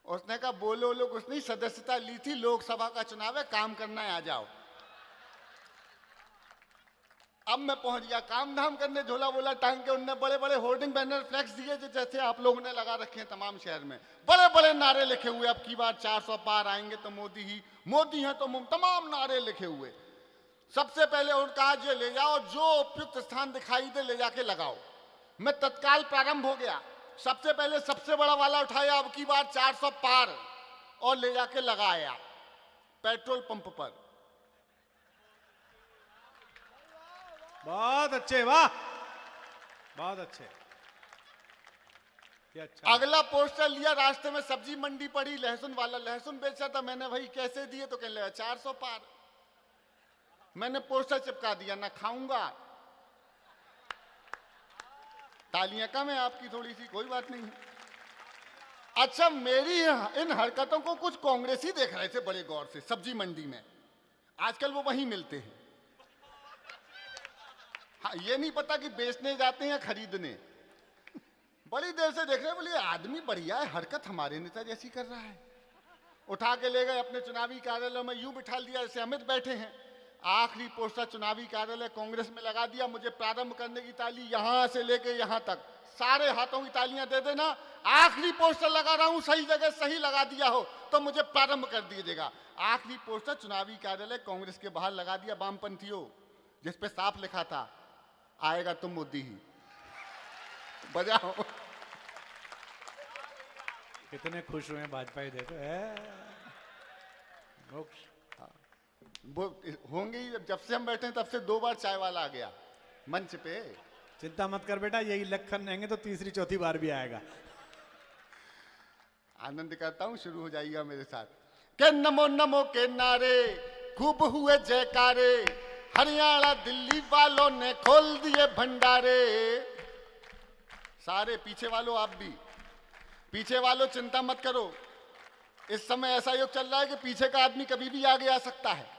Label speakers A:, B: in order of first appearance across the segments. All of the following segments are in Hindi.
A: उसने कहा बोलो लोग कुछ नहीं, सदस्यता ली थी, लोकसभा का चुनाव है, काम करना है, आ जाओ। अब मैं पहुंच गया काम धाम करने, झोला बोला टांग के। उनने बड़े बड़े होर्डिंग बैनर फ्लैक्स दिए जैसे आप लोगों ने लगा रखे हैं तमाम शहर में, बड़े बड़े नारे लिखे हुए, अब की बार 400 पार आएंगे तो मोदी ही, मोदी है तो तमाम नारे लिखे हुए। सबसे पहले उनका आज ये ले जाओ, जो उपयुक्त स्थान दिखाई दे ले जाके लगाओ। मैं तत्काल प्रारंभ हो गया, सबसे पहले सबसे बड़ा वाला उठाया, अब की बार 400 पार, और ले जाके लगाया पेट्रोल पंप पर।
B: बहुत अच्छे, वाह, बहुत अच्छे। ये अच्छा।
A: अगला पोस्टर लिया, रास्ते में सब्जी मंडी पड़ी, लहसुन वाला लहसुन बेचा था, मैंने भाई कैसे दिए, तो कहने लगा 400 पार। मैंने पोस्टर चिपका दिया, ना खाऊंगा। तालियां कम है आपकी थोड़ी सी, कोई बात नहीं। अच्छा, मेरी इन हरकतों को कुछ कांग्रेसी देख रहे थे बड़े गौर से सब्जी मंडी में, आजकल वो वहीं मिलते हैं। हाँ, ये नहीं पता कि बेचने जाते हैं खरीदने। बड़ी देर से देख रहे हैं, बोले आदमी बढ़िया है, हरकत हमारे नेता जैसी कर रहा है। उठा के ले गए अपने चुनावी कार्यालय में, यूं बिठा दिया जैसे अमित बैठे हैं। आखिरी पोस्टर चुनावी कार्यालय कांग्रेस में लगा दिया। मुझे प्रारंभ करने की ताली यहां से लेके यहां तक, सारे हाथों की तालियां दे देना। आखिरी पोस्टर लगा रहा हूं, सही जगह सही लगा दिया हो तो मुझे प्रारंभ कर दीजिएगा। आखिरी पोस्टर चुनावी कार्यालय कांग्रेस के बाहर लगा दिया वामपंथियों, जिसपे साफ लिखा था आएगा तो मोदी ही। बजाओ।
B: कितने खुश हुए भाजपा ही, देखो
A: वो होंगे ही, जब से हम बैठे हैं तब से 2 बार चाय वाला आ गया मंच पे।
B: चिंता मत कर बेटा, यही लखन रहेंगे तो तीसरी चौथी बार भी आएगा।
A: आनंद करता हूं, शुरू हो जाइएगा मेरे साथ। के नमो नमो के नारे खूब हुए जयकारे, हरियाणा दिल्ली वालों ने खोल दिए भंडारे। सारे पीछे वालों, आप भी पीछे वालों चिंता मत करो, इस समय ऐसा युग चल रहा है कि पीछे का आदमी कभी भी आगे आ सकता है।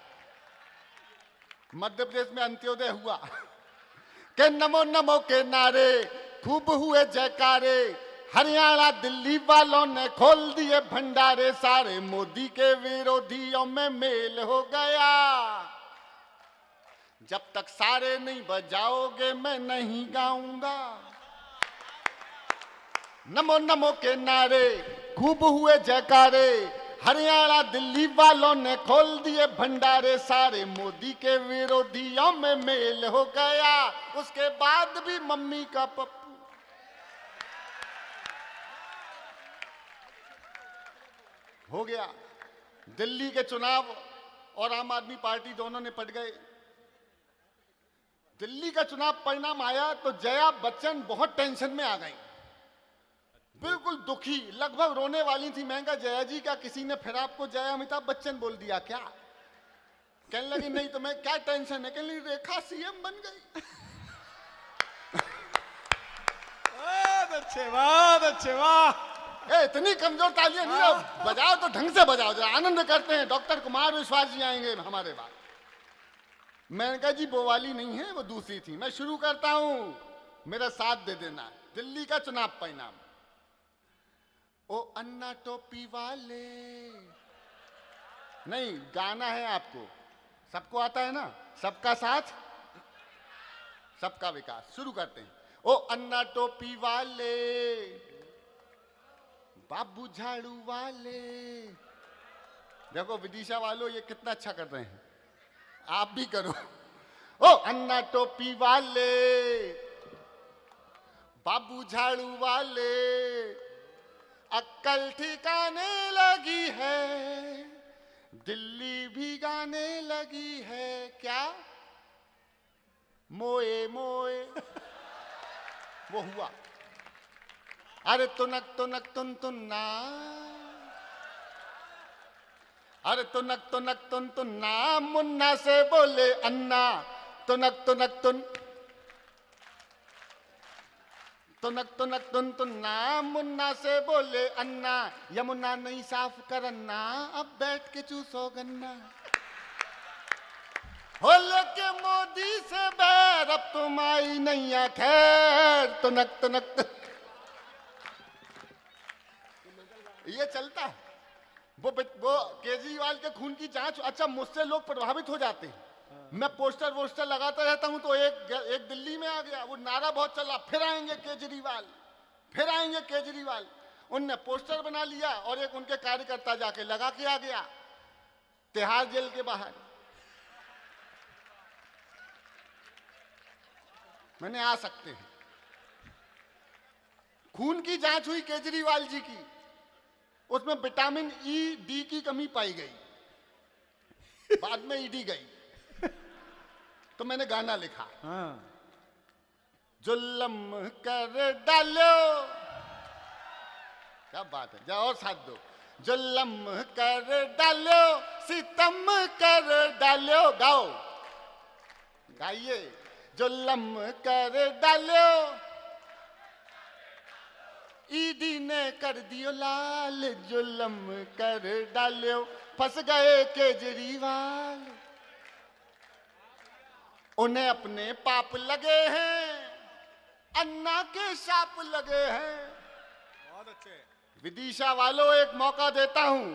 A: मध्य प्रदेश में अंत्योदय हुआ। के नमो नमो के नारे खूब हुए जयकारे, हरियाणा दिल्ली वालों ने खोल दिए भंडारे। सारे मोदी के विरोधियों में मेल हो गया, जब तक सारे नहीं बजाओगे मैं नहीं गाऊंगा। नमो नमो के नारे खूब हुए जयकारे, हरियाणा दिल्ली वालों ने खोल दिए भंडारे। सारे मोदी के विरोधियों में मेल हो गया, उसके बाद भी मम्मी का पप्पू। हो गया। दिल्ली के चुनाव और आम आदमी पार्टी दोनों ने पट गए। दिल्ली का चुनाव परिणाम आया तो जया बच्चन बहुत टेंशन में आ गई, बिल्कुल दुखी, लगभग रोने वाली थी। मैं कहा जया जी का किसी ने फिर आपको जया अमिताभ बच्चन बोल दिया क्या? कहने लगी नहीं तो मैं क्या टेंशन है, कहने लगी रेखा सीएम बन गई।
B: बहुत अच्छे, बहुत अच्छे, वाह।
A: इतनी कमजोर तालियां नहीं हो, बजाओ तो ढंग से बजाओ, जरा आनंद करते हैं। डॉक्टर कुमार विश्वास जी आएंगे हमारे बाद। मैंने कहा जी वो वाली नहीं है, वो दूसरी थी। मैं शुरू करता हूं, मेरा साथ दे देना। दिल्ली का चुनाव परिणाम। ओ अन्ना टोपी वाले, नहीं गाना है आपको, सबको आता है ना, सबका साथ सबका विकास। शुरू करते हैं। ओ अन्ना टोपी वाले, बाबू झाड़ू वाले। देखो विदिशा वालों ये कितना अच्छा कर रहे हैं, आप भी करो। ओ अन्ना टोपी वाले, बाबू झाड़ू वाले, अक्कल ठिकाने लगी है, दिल्ली भी गाने लगी है। क्या मोए मोए वो हुआ। अरे तुनक तुनक तुन तुन्ना, अरे तुनक तुनक तुन तुन्ना, मुन्ना से बोले अन्ना। तुनक तुनक तुन, तुनक तुनक तुन तुन्ना, मुन्ना से बोले अन्ना। यमुना नहीं साफ करन्ना, अब बैठ के चूसो गन्ना। हो लेके मोदी से बैर, अब तुम आई नहीं है खैर। तुनक तुनक तुन। ये चलता है। वो केजरीवाल के खून की जांच, अच्छा मुझसे लोग प्रभावित हो जाते हैं। मैं पोस्टर वोस्टर लगाता रहता हूं तो एक दिल्ली में आ गया, वो नारा बहुत चला, फिर आएंगे केजरीवाल, फिर आएंगे केजरीवाल। उनने पोस्टर बना लिया और एक उनके कार्यकर्ता जाके लगा के आ गया तिहाड़ जेल के बाहर। मैंने आ सकते हैं। खून की जांच हुई केजरीवाल जी की, उसमें विटामिन ई डी की कमी पाई गई, बाद में ईडी गई। तो मैंने गाना लिखा, जुल्म कर डालो, क्या बात है, जाओ और साथ दो। जुल्म कर डालो, सितम कर डालो, गाओ गाइए। जुल्म कर डालो, ईडी ने कर दियो लाल, जुल्म कर डालो, फंस गए केजरीवाल। उन्हें अपने पाप लगे हैं, अन्ना के शाप लगे हैं।
B: बहुत अच्छे।
A: विदिशा वालों, एक मौका देता हूं,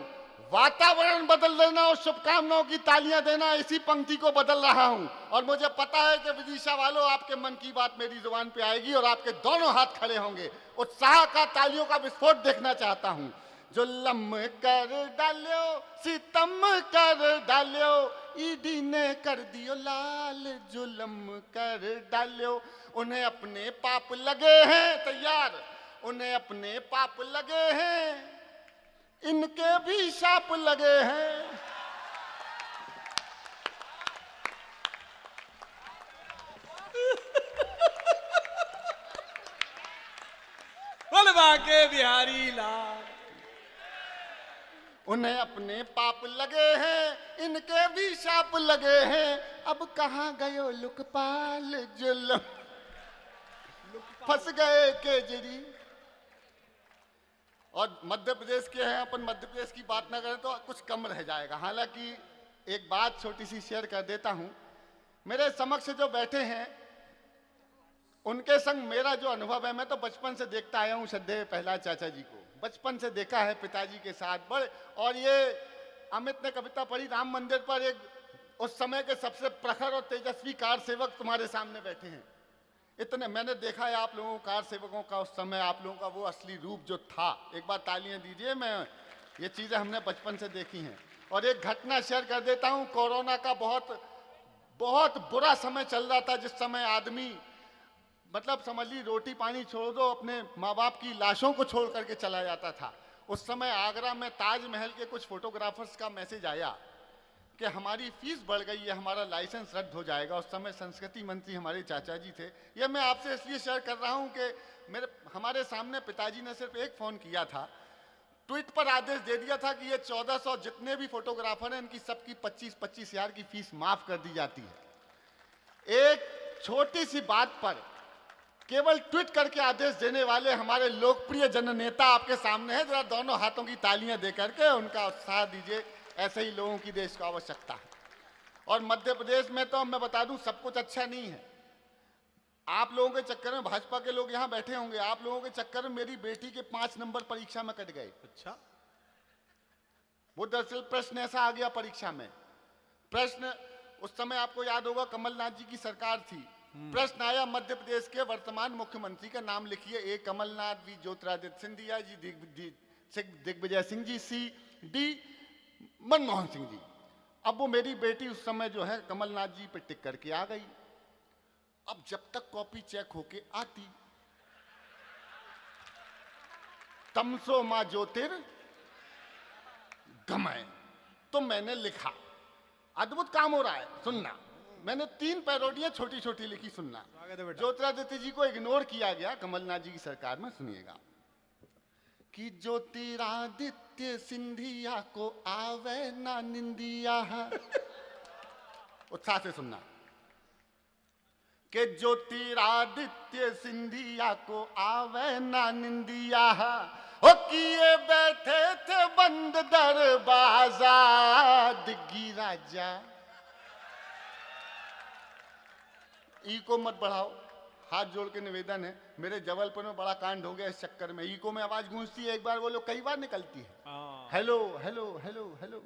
A: वातावरण बदल देना और शुभकामनाओं की तालियां देना, इसी पंक्ति को बदल रहा हूं। और मुझे पता है कि विदिशा वालों, आपके मन की बात मेरी जुबान पे आएगी और आपके दोनों हाथ खड़े होंगे। उत्साह का तालियों का विस्फोट देखना चाहता हूं। जुल्म कर डालो, सितम कर डालो, ईडी ने कर दियो लाल, जुल्म कर डालो। उन्हें अपने पाप लगे हैं, तैयार, उन्हें अपने पाप लगे हैं, इनके भी शाप लगे हैं।
B: बोलबा के बिहारी लाल।
A: उन्हें अपने पाप लगे हैं, इनके भी शाप लगे हैं। अब कहाँ गयो लोकपाल, जुल्म फंस गए केजरी। और मध्य प्रदेश के हैं अपन, मध्य प्रदेश की बात ना करें तो कुछ कम रह जाएगा। हालांकि एक बात छोटी सी शेयर कर देता हूं। मेरे समक्ष जो बैठे हैं उनके संग मेरा जो अनुभव है, मैं तो बचपन से देखता आया हूं श्रद्धेय प्रहलाद चाचा जी को, बचपन से देखा है पिताजी के साथ बड़े। और ये अमित ने कविता पढ़ी राम मंदिर पर, एक उस समय के सबसे प्रखर और तेजस्वी कार सेवक तुम्हारे सामने बैठे हैं। इतने मैंने देखा है आप लोगों कार सेवकों का, उस समय आप लोगों का वो असली रूप जो था। एक बार तालियां दीजिए, मैं ये चीजें हमने बचपन से देखी हैं। और एक घटना शेयर कर देता हूं। कोरोना का बहुत बुरा समय चल रहा था, जिस समय आदमी मतलब समझ ली रोटी पानी छोड़ दो, अपने माँ बाप की लाशों को छोड़ करके चला जाता था। उस समय आगरा में ताजमहल के कुछ फोटोग्राफर्स का मैसेज आया कि हमारी फीस बढ़ गई है, हमारा लाइसेंस रद्द हो जाएगा। उस समय संस्कृति मंत्री हमारे चाचा जी थे। यह मैं आपसे इसलिए शेयर कर रहा हूं कि हमारे सामने पिताजी ने सिर्फ एक फोन किया था, ट्वीट पर आदेश दे दिया था कि ये 1400 जितने भी फोटोग्राफर हैं, इनकी सबकी 25-25 हजार की फीस माफ कर दी जाती है। एक छोटी सी बात पर केवल ट्वीट करके आदेश देने वाले हमारे लोकप्रिय जननेता आपके सामने हैं। जरा दोनों हाथों की तालियां दे करके उनका उत्साह दीजिए। ऐसे ही लोगों की देश को आवश्यकता है। और मध्य प्रदेश में तो मैं बता दूं, सब कुछ अच्छा नहीं है। आप लोगों के चक्कर में भाजपा के लोग यहां बैठे होंगे, आप लोगों के चक्कर में मेरी बेटी के 5 नंबर परीक्षा में कट गए।
B: अच्छा,
A: वो दरअसल प्रश्न ऐसा आ गया परीक्षा में, प्रश्न उस समय आपको याद होगा कमलनाथ जी की सरकार थी। प्रश्न आया, मध्य प्रदेश के वर्तमान मुख्यमंत्री का नाम लिखिए। ए Kamal Nath, B Jyotiraditya Scindia ji, Digvijay Singh ji, C D Manmohan Singh ji. अब वो मेरी बेटी उस समय जो है कमलनाथ जी पे टिक करके आ गई। अब जब तक कॉपी चेक होके आती, तमसो मां ज्योतिर गमय, तो मैंने लिखा। अद्भुत काम हो रहा है, सुनना। मैंने 3 पैरोडियां छोटी छोटी लिखी, सुनना। ज्योतिरादित्य जी को इग्नोर किया गया कमलनाथ जी की सरकार में। सुनिएगा कि ज्योतिरादित्य सिंधिया को आवे ना निंदिया, उत्साह से सुनना, कि ज्योतिरादित्य सिंधिया को आवे ना निंदिया, ओ किए बैठे थे बंद दरवाजा दिग्गी राजा। ई को मत बढ़ाओ, हाथ जोड़ के निवेदन है, मेरे जबलपुर में बड़ा कांड हो गया इस चक्कर में। इको में आवाज गूंजती है, एक बार बोलो कई बार निकलती है। Hello hello hello hello.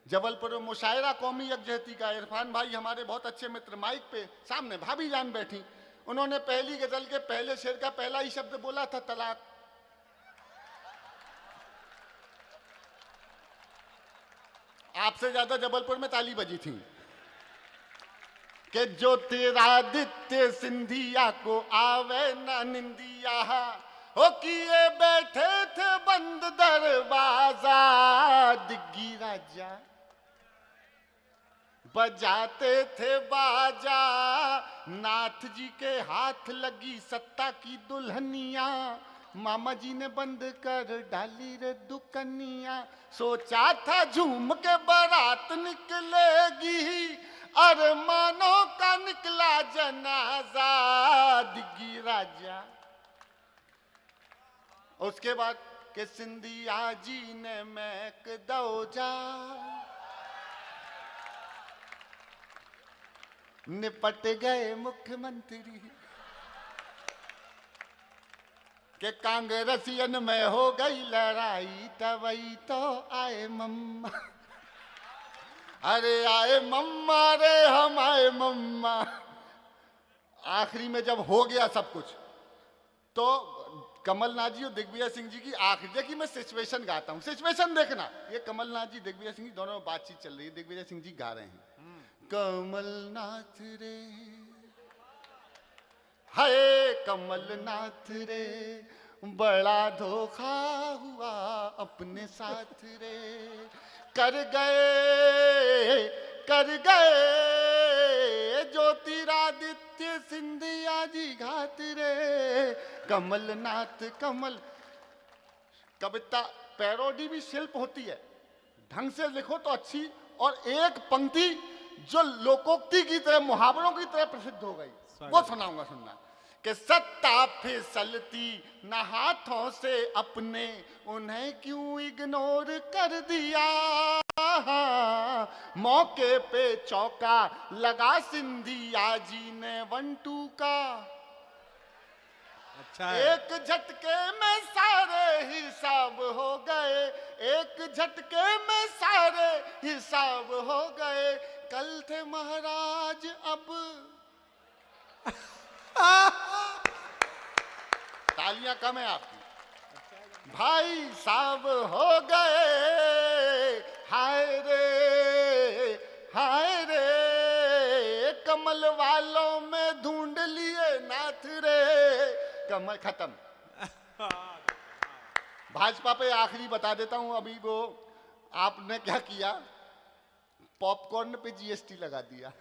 A: Jabalpur में मुशायरा कौमी यकजहती का, इरफान भाई हमारे बहुत अच्छे मित्र, माइक पे सामने भाभी जान बैठी, उन्होंने पहली गजल के पहले शेर का पहला ही शब्द बोला था तलाक। आपसे ज्यादा जबलपुर में ताली बजी थी कि ज्योतिरादित्य सिंधिया को आवे ना निंदिया, हो किए बैठे थे बंद दरवाजा, दिग्गी राजा बजाते थे बाजा, नाथ जी के हाथ लगी सत्ता की दुल्हनिया, मामा जी ने बंद कर डाली रे दुकनिया, सोचा था झूम के बारात निकलेगी, अरमानों का निकला जनाजा, दिग्गी राजा। उसके बाद के सिंधिया जी ने मैक दौजा, निपट गए मुख्यमंत्री, के कांग्रेसियन में हो गई लड़ाई, तवई तो आए मम्मा, अरे आए मम्मा रे हम आए मम्मा। आखिरी में जब हो गया सब कुछ तो कमलनाथ जी और दिग्विजय सिंह जी की आखिरी, देखिए मैं सिचुएशन गाता हूँ, सिचुएशन देखना, ये कमलनाथ जी दिग्विजय सिंह जी दोनों में बातचीत चल रही है, दिग्विजय सिंह जी गा रहे हैं, कमलनाथ रे हाय कमलनाथ रे, बड़ा धोखा हुआ अपने साथ रे, कर गए ज्योतिरादित्य सिंधिया जी घात रे, कमलनाथ कमल। कविता पैरोडी भी शिल्प होती है, ढंग से लिखो तो अच्छी, और एक पंक्ति जो लोकोक्ति की तरह, मुहावरों की तरह प्रसिद्ध हो गई, वो सुनाऊंगा, सुनना कि सत्ता फिसलती न हाथों से अपने, उन्हें क्यों इग्नोर कर दिया, मौके पे चौका लगा सिंधिया जी ने 1-2 का, अच्छा एक झटके में सारे हिसाब हो गए, एक झटके में सारे हिसाब हो गए, कल थे महाराज अब तालियां कम है आपकी, भाई साहब हो गए, हाय रे कमल वालों में ढूंढ लिए नाथ रे, कमल खत्म। भाजपा पे आखिरी बता देता हूं, अभी वो आपने क्या किया, पॉपकॉर्न पे जीएसटी लगा दिया।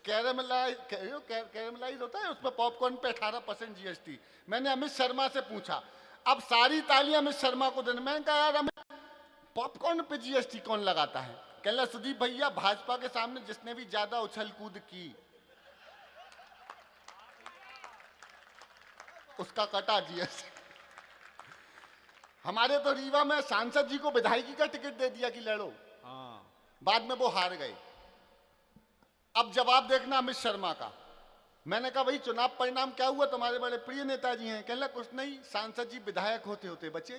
A: कैरेमलाइज होता है, उसमें पॉपकॉर्न पे 18% जीएसटी। मैंने अमित शर्मा से पूछा, अब सारी तालियां अमित शर्मा को देने, मैंने कहा यार पॉपकॉर्न पे जीएसटी कौन लगाता है, कहला सुदीप भैया भाजपा के सामने जिसने भी ज्यादा उछल कूद की उसका कटा जीएसटी। हमारे तो रीवा में सांसद जी को विधायकी का टिकट दे दिया कि लड़ो, बाद में वो हार गए। अब जवाब देखना अमित शर्मा का। मैंने कहा भाई चुनाव परिणाम क्या हुआ, तुम्हारे बड़े प्रिय नेताजी हैं, कहला कुछ नहीं, सांसद जी विधायक होते होते बचे।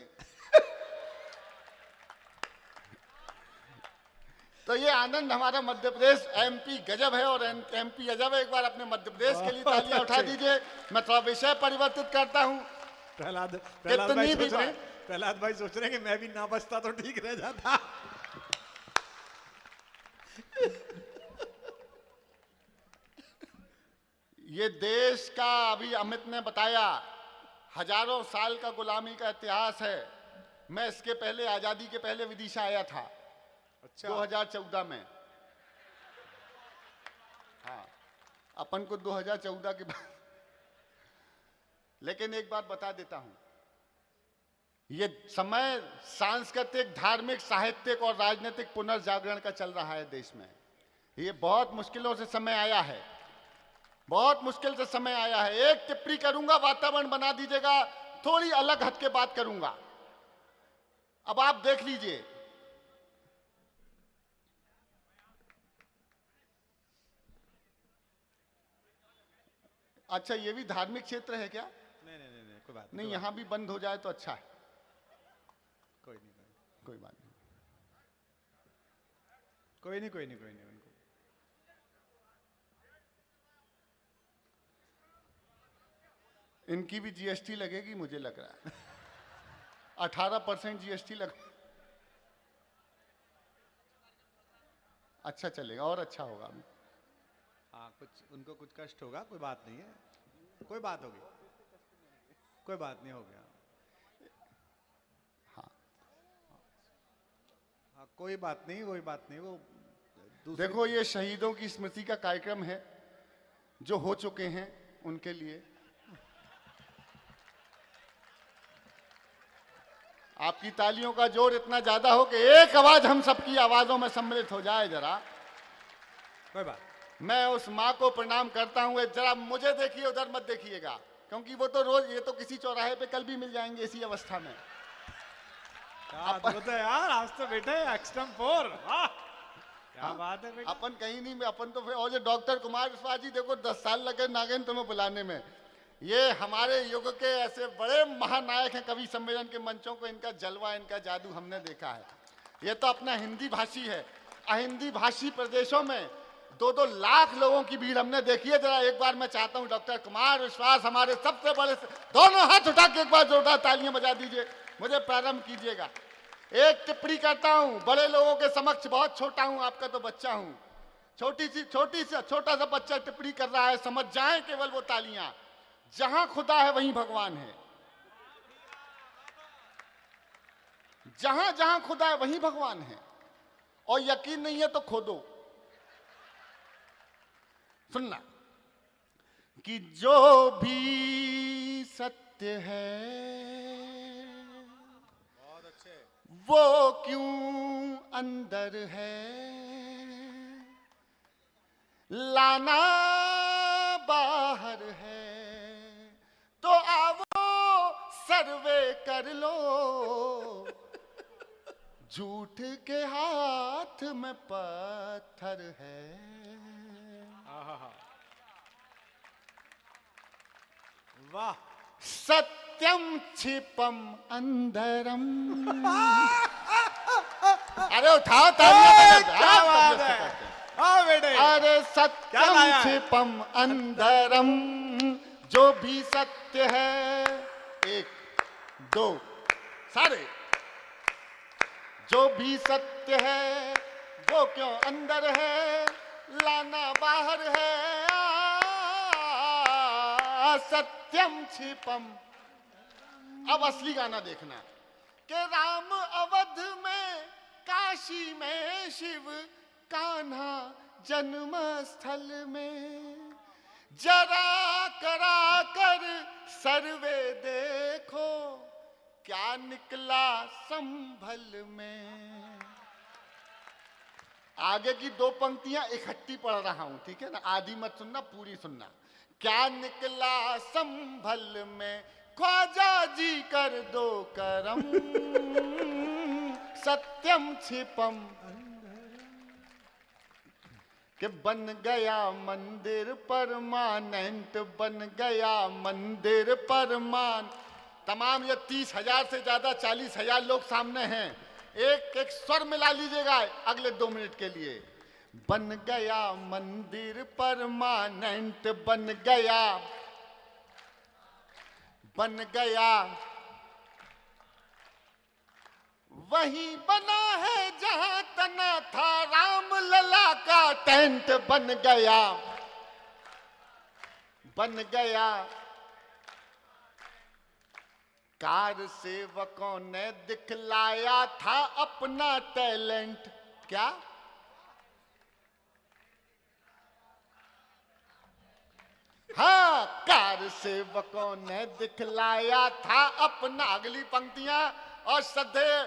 A: तो ये आनंद हमारा मध्य प्रदेश एमपी गजब है, और एमपी गजब है। एक बार अपने मध्य प्रदेश के लिए तालियां उठा दीजिए। मैं थोड़ा विषय परिवर्तित करता हूं।
B: प्रहलाद भाई सोच रहे हैं कि मैं भी ना बचता तो ठीक रह जाता।
A: ये देश का, अभी अमित ने बताया, हजारों साल का गुलामी का इतिहास है। मैं इसके पहले, आजादी के पहले विदिशा आया था। अच्छा। 2014 में। हाँ, अपन को 2014 के बाद। लेकिन एक बात बता देता हूं, ये समय सांस्कृतिक, धार्मिक, साहित्यिक और राजनीतिक पुनर्जागरण का चल रहा है देश में। ये बहुत मुश्किलों से समय आया है, बहुत मुश्किल से समय आया है। एक टिप्पणी करूंगा, वातावरण बना दीजिएगा, थोड़ी अलग हट के बात करूंगा। अब आप देख लीजिए, अच्छा, ये भी धार्मिक क्षेत्र है क्या?
B: नहीं नहीं नहीं नहीं, कोई बात
A: नहीं,
B: कोई
A: यहाँ भी बंद हो जाए तो अच्छा है।
B: बात- कोई नहीं
A: कोई बात नहीं।
B: कोई नहीं कोई नहीं कोई नहीं उनको
A: इनकी भी जीएसटी लगेगी मुझे लग रहा है। 18% जीएसटी लग। अच्छा चलेगा और अच्छा होगा।
B: हाँ, कुछ उनको कुछ कष्ट होगा, कोई बात नहीं है, कोई बात होगी, कोई बात नहीं, हो गया।
A: हाँ,
B: हाँ कोई बात नहीं, कोई बात नहीं, वो दूसरे
A: देखो ये शहीदों की स्मृति का कार्यक्रम है, जो हो चुके हैं उनके लिए। आपकी तालियों का जोर इतना ज्यादा हो कि एक आवाज हम सबकी आवाजों में सम्मिलित हो जाए जरा।
B: कोई बात।
A: मैं उस माँ को प्रणाम करता हूँ। जरा मुझे देखिए, उधर मत देखिएगा, क्योंकि वो तो रोज, ये तो किसी चौराहे पे कल भी मिल जाएंगे इसी अवस्था में।
B: क्या अद्भुत है यार, आज तो बेटे एक्सटम 4, वाह क्या बात है बेटा।
A: अपन कहीं नहीं, अपन तो फिर, और ये डॉक्टर कुमार विश्वास जी देखो 10 साल लगे नागेंद्र तुम्हें बुलाने में। ये हमारे युग के ऐसे बड़े महानायक हैं कवि सम्मेलन के मंचों को, इनका जलवा, इनका जादू हमने देखा है। ये तो अपना हिंदी भाषी है, अहिंदी भाषी प्रदेशों में 2-2 लाख लोगों की भीड़ हमने देखी है। जरा एक बार मैं चाहता हूं डॉक्टर कुमार विश्वास हमारे सबसे बड़े, दोनों हाथ उठा के एक बार जोरदार तालियां बजा दीजिए, मुझे प्रारंभ कीजिएगा। एक टिप्पणी करता हूं, बड़े लोगों के समक्ष बहुत छोटा हूं, आपका तो बच्चा हूं, छोटा सा बच्चा टिप्पणी कर रहा है, समझ जाए केवल वो तालियां। जहां खुदा है वहीं भगवान है, जहां जहां खुदा है वहीं भगवान है। और यकीन नहीं है तो खोदो, सुनना कि जो भी सत्य है
B: बहुत अच्छे।
A: वो क्यों अंदर है, लाना बाहर है, तो आओ सर्वे कर लो, झूठ के हाथ में पत्थर है।
B: वाह,
A: सत्यम क्षिपम अंदरम। अरे उठाओ तालियां,
B: क्या बात है, हाँ बेटे।
A: अरे
B: क्या
A: सत्यम
B: लाया है?
A: क्षिपम अंदरम, जो भी सत्य है, 1 2 सारे, जो भी सत्य है वो क्यों अंदर है, लाना बाहर है, सत्यम छिपम। अब असली गाना देखना कि राम अवध में, काशी में शिव, कान्हा जन्म स्थल में, जरा करा कर सर्वे देखो, क्या निकला संभल में। आगे की 2 पंक्तियां इकट्ठी पढ़ रहा हूं, ठीक है ना, आधी मत सुनना, पूरी सुनना। क्या निकला संभल में, ख्वाजा जी कर दो करम, सत्यम छिपम। कि बन गया मंदिर परमानेंट, बन गया मंदिर परमान। तमाम ये 30,000 से ज्यादा 40,000 लोग सामने हैं, एक एक स्वर मिला लीजिएगा अगले 2 मिनट के लिए। बन गया मंदिर परमानेंट, बन गया, बन गया, वहीं बना है जहां तना था राम लला का टेंट, बन गया, बन गया। कार सेवकों ने दिखलाया था अपना टैलेंट। क्या? हाँ, कार सेवकों ने दिखलाया था अपना। अगली पंक्तियां और श्रद्धेय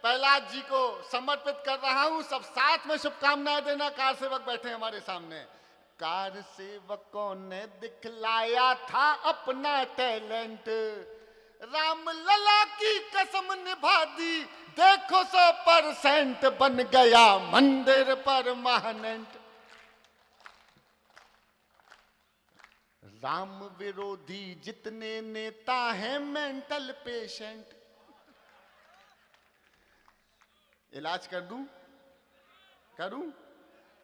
A: प्रहलाद जी को समर्पित कर रहा हूं, सब साथ में शुभकामनाएं देना। कार सेवक बैठे हमारे सामने। कार सेवकों ने दिखलाया था अपना टैलेंट, राम लला की कसम निभा दी, देखो 100% बन गया मंदिर परमानेंट। राम विरोधी जितने नेता हैं मेंटल पेशेंट। इलाज कर दूं? करूं?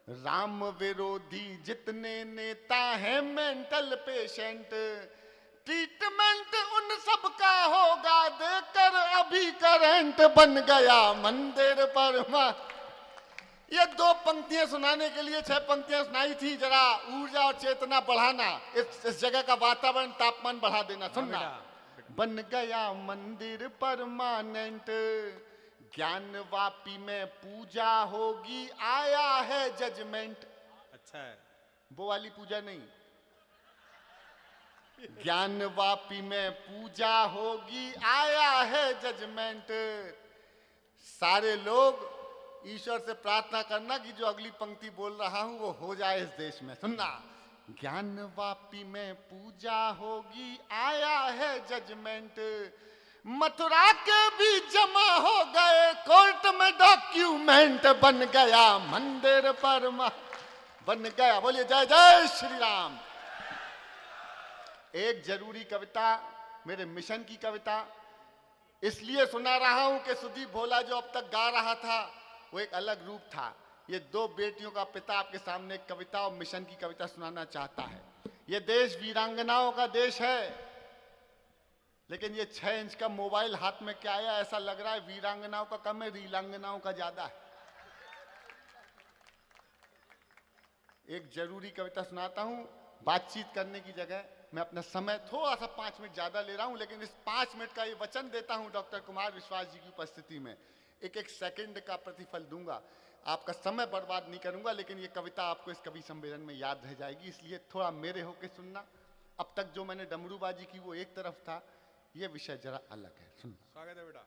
A: राम विरोधी जितने नेता हैं मेंटल पेशेंट, ट्रीटमेंट उन सब का होगा देकर अभी करंट बन गया मंदिर पर। ये 2 पंक्तियां सुनाने के लिए 6 पंक्तियां सुनाई थी। जरा ऊर्जा और चेतना बढ़ाना, इस जगह का वातावरण तापमान बढ़ा देना। सुनना, बन गया मंदिर परमानेंट, ज्ञान वापी में पूजा होगी, आया है जजमेंट।
B: अच्छा है,
A: वो वाली पूजा नहीं, ज्ञान वापी में पूजा होगी, आया है जजमेंट। सारे लोग ईश्वर से प्रार्थना करना कि जो अगली पंक्ति बोल रहा हूं वो हो जाए इस देश में। सुनना, ज्ञान वापी में पूजा होगी, आया है जजमेंट, मथुरा के भी जमा हो गए कोर्ट में डॉक्यूमेंट, बन गया मंदिर पर बन गया। बोलिए जय जय श्री राम। एक जरूरी कविता, मेरे मिशन की कविता इसलिए सुना रहा हूं कि सुदीप भोला जो अब तक गा रहा था वो एक अलग रूप था। ये 2 बेटियों का पिता आपके सामने एक कविता और मिशन की कविता सुनाना चाहता है। ये देश वीरांगनाओं का देश है, लेकिन ये 6 इंच का मोबाइल हाथ में क्या आया, ऐसा लग रहा है वीरांगनाओं का कम है, रीलांगनाओं का ज्यादा है। एक जरूरी कविता सुनाता हूं। बातचीत करने की जगह मैं अपना समय थोड़ा सा 5 मिनट ज्यादा ले रहा हूं, लेकिन इस 5 मिनट का ये वचन देता हूं डॉक्टर कुमार विश्वास जी की उपस्थिति में, एक सेकंड का प्रतिफल दूंगा। आपका समय बर्बाद नहीं करूंगा, लेकिन ये कविता आपको इस कवि सम्मेलन में याद रह जाएगी, इसलिए थोड़ा मेरे होके सुनना। अब तक जो मैंने डमरूबाजी की वो एक तरफ था, ये विषय जरा अलग है। सुनना।
B: स्वागत है बेटा।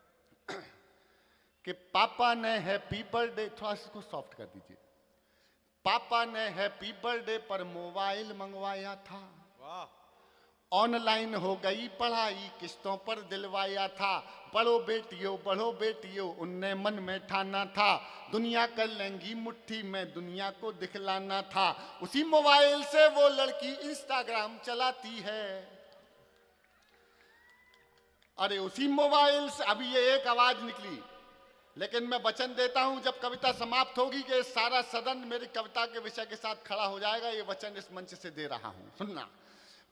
A: कि पापा ने हैप्पी बर्थडे, थोड़ा इसको सॉफ्ट कर दीजिए। पापा ने हैप्पी बर्थडे पर मोबाइल मंगवाया था,
B: वाह,
A: ऑनलाइन हो गई पढ़ाई किस्तों पर दिलवाया था, बढ़ो बेटियों उनने मन में ठाना था, दुनिया कर लेंगी मुट्ठी में दुनिया को दिखलाना था, उसी मोबाइल से वो लड़की इंस्टाग्राम चलाती है। अरे उसी मोबाइल से, अभी ये एक आवाज निकली, लेकिन मैं वचन देता हूं जब कविता समाप्त होगी कि सारा सदन मेरी कविता के विषय के साथ खड़ा हो जाएगा। ये वचन इस मंच से दे रहा हूं, सुनना।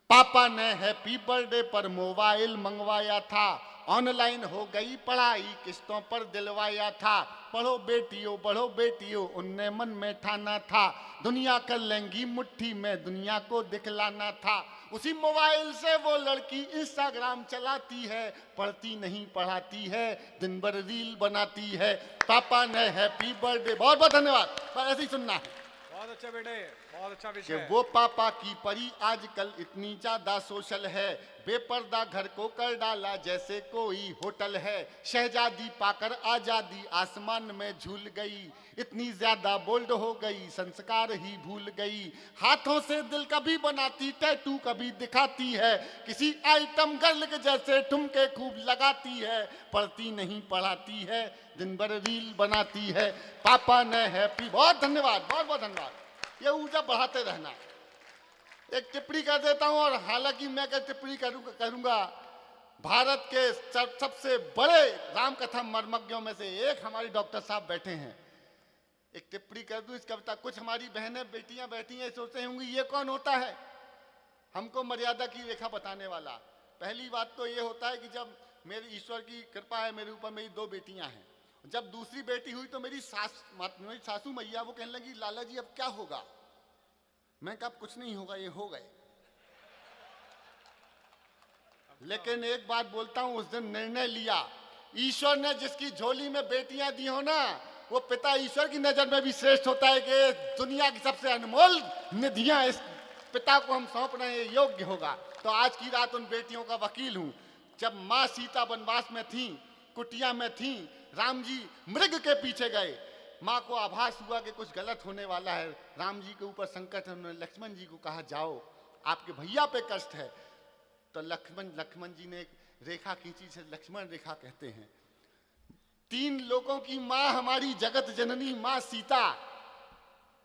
A: पापा ने हैप्पी बर्थडे पर मोबाइल मंगवाया था, ऑनलाइन हो गई पढ़ाई किस्तों पर दिलवाया था, बढ़ो बेटियों उनने मन में ठाना था, दुनिया कर लेंगी मुट्ठी में दुनिया को दिखलाना था, उसी मोबाइल से वो लड़की इंस्टाग्राम चलाती है, पढ़ती नहीं पढ़ाती है, दिन भर रील बनाती है। पापा ने हैप्पी बर्थडे, बहुत बहुत धन्यवाद। बस ऐसे ही सुनना है।
B: बहुत अच्छा बेटे, बहुत अच्छा
A: कि
B: विषय।
A: वो पापा की परी आजकल इतनी ज्यादा सोशल है, बेपर्दा घर को कर डाला जैसे कोई होटल है, शहजादी पाकर आजादी आसमान में झूल गई, इतनी ज्यादा बोल्ड हो गई संस्कार ही भूल गई, हाथों से दिल कभी बनाती टैटू कभी दिखाती है, किसी आइटम गर्ल के जैसे ठुमके खूब लगाती है, पढ़ती नहीं पढ़ाती है, दिन भर रील बनाती है। पापा ने हैप्पी, बहुत धन्यवाद, बहुत बहुत धन्यवाद। ये ऊर्जा बढ़ाते रहना। एक टिप्पणी कर देता हूं, और हालांकि मैं क्या टिप्पणी करूंगा, भारत के सबसे बड़े रामकथा मर्मज्ञों में से एक हमारी डॉक्टर साहब बैठे हैं। एक टिप्पणी कर दूं इस कविता। कुछ हमारी बहनें बेटियां बैठी हैं, सोचते होंगी ये कौन होता है हमको मर्यादा की रेखा बताने वाला। पहली बात तो ये होता है कि जब मेरी ईश्वर की कृपा है मेरे ऊपर, मेरी 2 बेटियां हैं, जब दूसरी बेटी हुई तो मेरी सासू मैया वो कहने लगी लाला जी अब क्या होगा। मैं कहा कुछ नहीं होगा, ये हो गए। लेकिन एक बात बोलता हूं, उस दिन निर्णय लिया, ईश्वर ने जिसकी झोली में बेटियां दी हो ना, वो पिता ईश्वर की नजर में भी श्रेष्ठ होता है कि दुनिया की सबसे अनमोल निधियां इस पिता को हम सौंप रहे हैं, योग्य होगा। तो आज की रात उन बेटियों का वकील हूं। जब माँ सीता वनवास में थी, कुटिया में थी, राम जी मृग के पीछे गए, माँ को आभास हुआ कि कुछ गलत होने वाला है, राम जी के ऊपर संकट है, उन्होंने लक्ष्मण जी को कहा जाओ आपके भैया पे कष्ट है। तो लक्ष्मण जी ने एक रेखा खींची, से लक्ष्मण रेखा कहते हैं। 3 लोगों की माँ हमारी जगत जननी माँ सीता,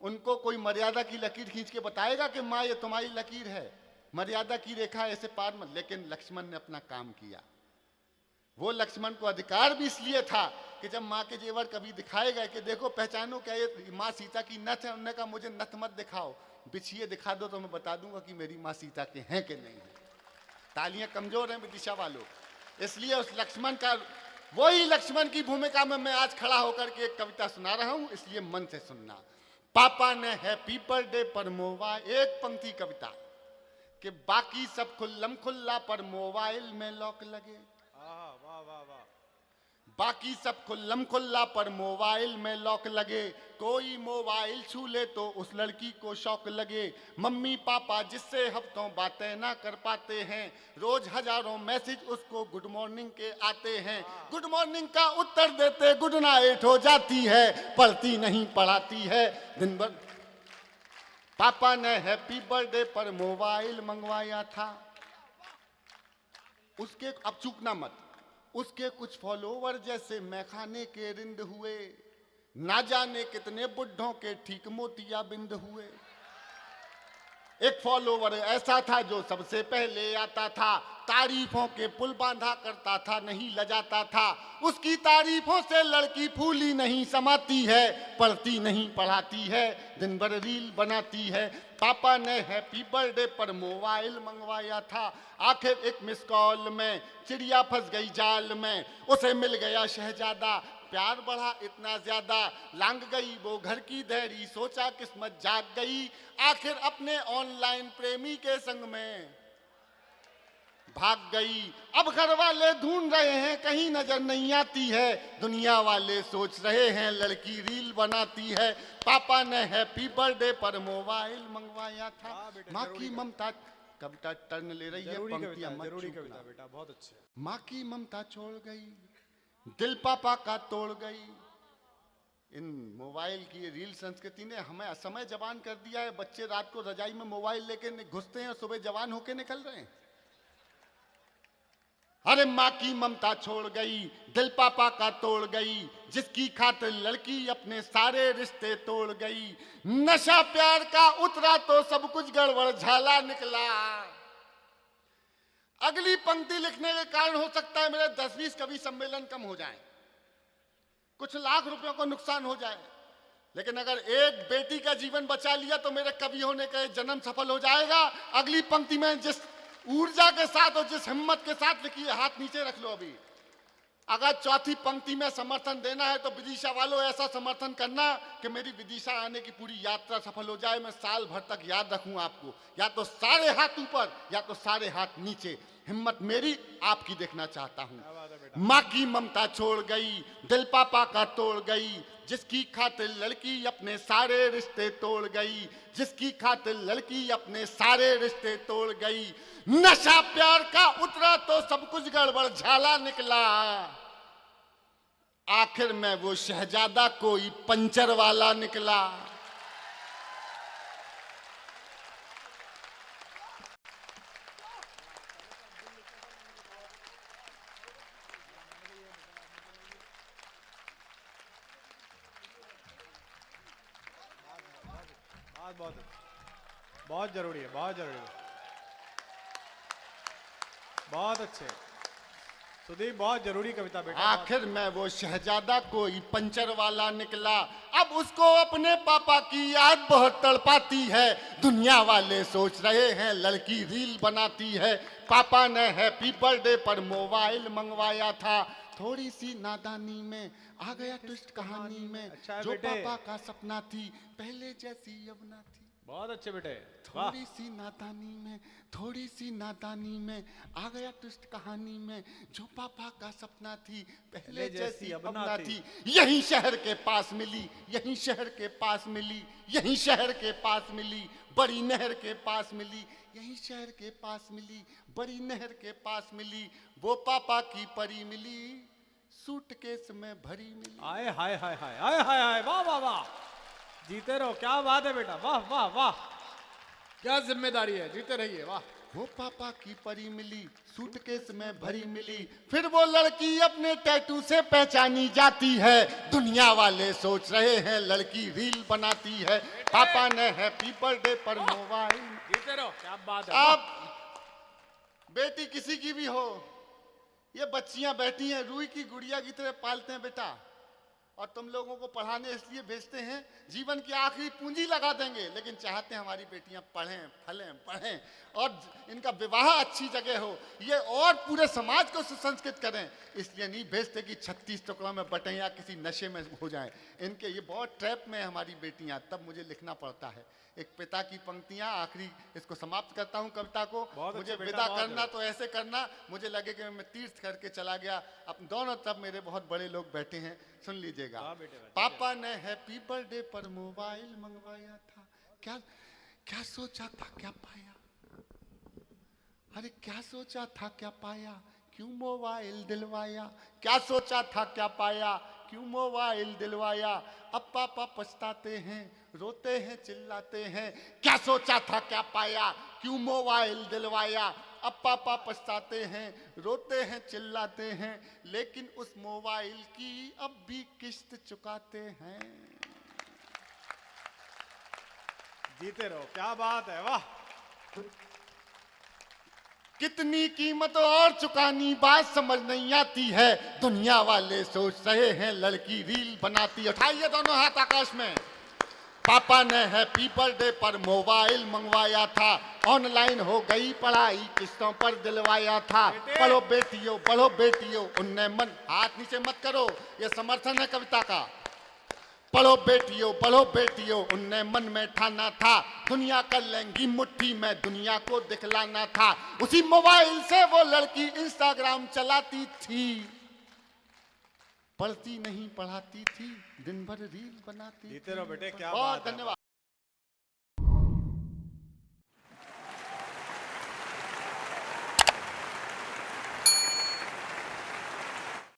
A: उनको कोई मर्यादा की लकीर खींच के बताएगा कि माँ ये तुम्हारी लकीर है। मर्यादा की रेखा ऐसे पार मत। लेकिन लक्ष्मण ने अपना काम किया। वो लक्ष्मण को अधिकार भी इसलिए था कि जब माँ के जेवर कभी दिखाए गए कि देखो पहचानो क्या ये माँ सीता की नथ है, उन्होंने कहा मुझे नथ मत दिखाओ, बिछिए दिखा दो तो मैं बता दूंगा कि मेरी माँ सीता के हैं कि नहीं है। तालियां कमजोर हैं विदिशा वालों। इसलिए उस लक्ष्मण का, वही लक्ष्मण की भूमिका में मैं आज खड़ा होकर के एक कविता सुना रहा हूं, इसलिए मन से सुनना। पापा ने हैप्पी बर्थडे पर मोबाइल, एक पंक्ति कविता कि बाकी सब खुल्लम खुल्ला पर मोबाइल में लॉक लगे।
B: वाह वाह वाह।
A: बाकी सब खुल्लम खुल्ला पर मोबाइल में लॉक लगे। कोई मोबाइल छू ले तो उस लड़की को शौक लगे। मम्मी पापा जिससे हफ्तों बातें ना कर पाते हैं, रोज हजारों मैसेज उसको गुड मॉर्निंग के आते हैं। गुड मॉर्निंग का उत्तर देते गुड नाइट हो जाती है, पढ़ती नहीं पढ़ाती है दिन भर। पापा ने हैप्पी बर्थडे पर मोबाइल मंगवाया था। उसके, अब चूकना मत, उसके कुछ फॉलोवर जैसे मैखाने के रिंद हुए, ना जाने कितने बुढ़ों के ठीक मोतिया बिंद हुए। एक फॉलोवर ऐसा था जो सबसे पहले आता था, तारीफों के पुल बांधा करता था, नहीं लजाता था। उसकी तारीफों से लड़की फूली नहीं समाती है, पढ़ती नहीं पढ़ाती है, दिन भर रील बनाती है। पापा ने हैप्पी बर्थडे पर मोबाइल मंगवाया था। आखिर एक मिस कॉल में चिड़िया फंस गई जाल में, उसे मिल गया शहजादा। प्यार बढ़ा इतना ज्यादा, लांग गई वो घर की धैर्य, सोचा किस्मत जाग गई। आखिर अपने ऑनलाइन प्रेमी के संग में भाग गई। अब घर वाले ढूंढ रहे हैं कहीं नजर नहीं आती है, दुनिया वाले सोच रहे हैं लड़की रील बनाती है। पापा ने हैप्पी बर्थडे पर मोबाइल मंगवाया था। माँ की ममता, कविता टर्न ले रही है, पंक्तियां मत चूकना।
B: बेटा बहुत अच्छे।
A: माँ की ममता छोड़ गई, दिल पापा का तोड़ गई। इन मोबाइल की रील संस्कृति ने हमें असमय जवान कर दिया है। बच्चे रात को रजाई में मोबाइल लेके घुसते हैं और सुबह जवान होके निकल रहे हैं। अरे माँ की ममता छोड़ गई, दिल पापा का तोड़ गई, जिसकी खातिर लड़की अपने सारे रिश्ते तोड़ गई। नशा प्यार का उतरा तो सब कुछ गड़बड़ झाला निकला। अगली पंक्ति लिखने के कारण हो सकता है मेरे 10-20 कवि सम्मेलन कम हो जाएं, कुछ लाख रुपयों को नुकसान हो जाए, लेकिन अगर एक बेटी का जीवन बचा लिया तो मेरे कवि होने का जन्म सफल हो जाएगा। अगली पंक्ति में जिस ऊर्जा के साथ और जिस हिम्मत के साथ लिखी है, हाथ नीचे रख लो। अभी अगर चौथी पंक्ति में समर्थन देना है तो विदिशा वालों ऐसा समर्थन करना कि मेरी विदिशा आने की पूरी यात्रा सफल हो जाए। मैं साल भर तक याद रखूं आपको, या तो सारे हाथ ऊपर या तो सारे हाथ नीचे। हिम्मत मेरी आपकी देखना चाहता हूं। माँ की ममता छोड़ गई, दिल पापा का तोड़ गई, जिसकी खातिर लड़की अपने सारे रिश्ते तोड़ गई, जिसकी खातिर लड़की अपने सारे रिश्ते तोड़ गई। नशा प्यार का उतरा तो सब कुछ गड़बड़ झाला निकला। आखिर में वो शहजादा कोई पंचर वाला निकला।
B: बहुत बहुत जरूरी है, बहुत जरूरी है, बहुत अच्छे सुदीप, बहुत जरूरी कविता बेटा।
A: आखिर में वो शहजादा कोई पंचर वाला निकला। अब उसको अपने पापा की याद बहुत तड़पाती है, दुनिया वाले सोच रहे हैं लड़की रील बनाती है। पापा ने हैप्पी बर्थडे पर मोबाइल मंगवाया था। थोड़ी सी नादानी में आ गया ट्विस्ट कहानी में,
B: अच्छा
A: जो
B: बेटे।
A: पापा का सपना थी पहले जैसी अब ना थी।
B: बहुत अच्छे बेटे,
A: थोड़ी सी नादानी में, थोड़ी सी नादानी में आ गया ट्विस्ट कहानी में, जो पापा का सपना थी पहले जैसी अब ना थी। यही शहर के पास मिली, यही शहर के पास मिली, यही शहर के पास मिली, बड़ी नहर के पास मिली, यही शहर के पास मिली, बड़ी नहर के पास मिली। वो पापा की परी मिली, सूटकेस में भरी मिली।
B: आए हाय हाय हाय हाय हाय हाय, वाह वाह वाह, जीते रहो, क्या बात है बेटा, वाह वाह वाह, क्या जिम्मेदारी है, जीते रहिए, वाह।
A: वो पापा की परी मिली, सूटकेस में भरी मिली। फिर वो लड़की अपने टैटू से पहचानी जाती है, दुनिया वाले सोच रहे हैं लड़की रील बनाती है। पापा ने हैप्पी बर्थडे पर मोबाइल,
B: जीते रहो, क्या बात है।
A: अब बेटी किसी की भी हो, ये बच्चियां बैठी हैं रूई की गुड़िया की तरह पालते हैं बेटा, और तुम लोगों को पढ़ाने इसलिए भेजते हैं, जीवन की आखिरी पूंजी लगा देंगे, लेकिन चाहते हैं हमारी बेटियां पढ़ें फलें पढ़ें और इनका विवाह अच्छी जगह हो, ये और पूरे समाज को सुसंस्कृत करें, इसलिए नहीं भेजते कि 36 टुकड़ों में बटें या किसी नशे में हो जाएं। इनके ये बहुत ट्रैप में है हमारी बेटियां, तब मुझे लिखना पड़ता है। एक पिता की पंक्तियां, आखिरी इसको समाप्त करता हूं कविता को। मुझे विदा करना तो ऐसे करना, मुझे लगे कि मैं तीर्थ करके चला गया। अब दोनों तरफ मेरे बहुत बड़े लोग बैठे हैं, सुन लीजिएगा। पापा ने हैप्पी बर्थडे पर मोबाइल मंगवाया था, क्या क्या सोचा था क्या पाया, अरे क्या सोचा था क्या पाया, क्यों मोबाइल दिलवाया, क्या सोचा था क्या पाया, क्यों मोबाइल दिलवाया, अब पापा पछताते हैं, रोते हैं चिल्लाते हैं, क्या सोचा था क्या पाया, क्यों मोबाइल दिलवाया, अब पापा पछताते हैं, रोते हैं चिल्लाते हैं, लेकिन उस मोबाइल की अब भी किस्त चुकाते हैं।
B: जीते रहो, क्या बात है, वाह।
A: कितनी कीमत और चुकानी बात समझ नहीं आती है, दुनिया वाले सोच रहे हैं लड़की रील बनाती है। उठाइए दोनों हाथ आकाश में। पापा ने हैप्पी बर्थडे पर मोबाइल मंगवाया था, ऑनलाइन हो गई पढ़ाई किस्तों पर दिलवाया था, पढ़ो बेटियों उनने मन, हाथ नीचे मत करो, ये समर्थन है कविता का। पढ़ो बेटियों उनने मन में ठाना था, दुनिया कर लेंगी मुट्ठी में दुनिया को दिखलाना था, उसी मोबाइल से वो लड़की इंस्टाग्राम चलाती थी, पढ़ती नहीं पढ़ाती थी, दिन भर रील बनाती।
B: जीते रहो बेटे, क्या
A: बहुत
B: बात है।
A: धन्यवाद।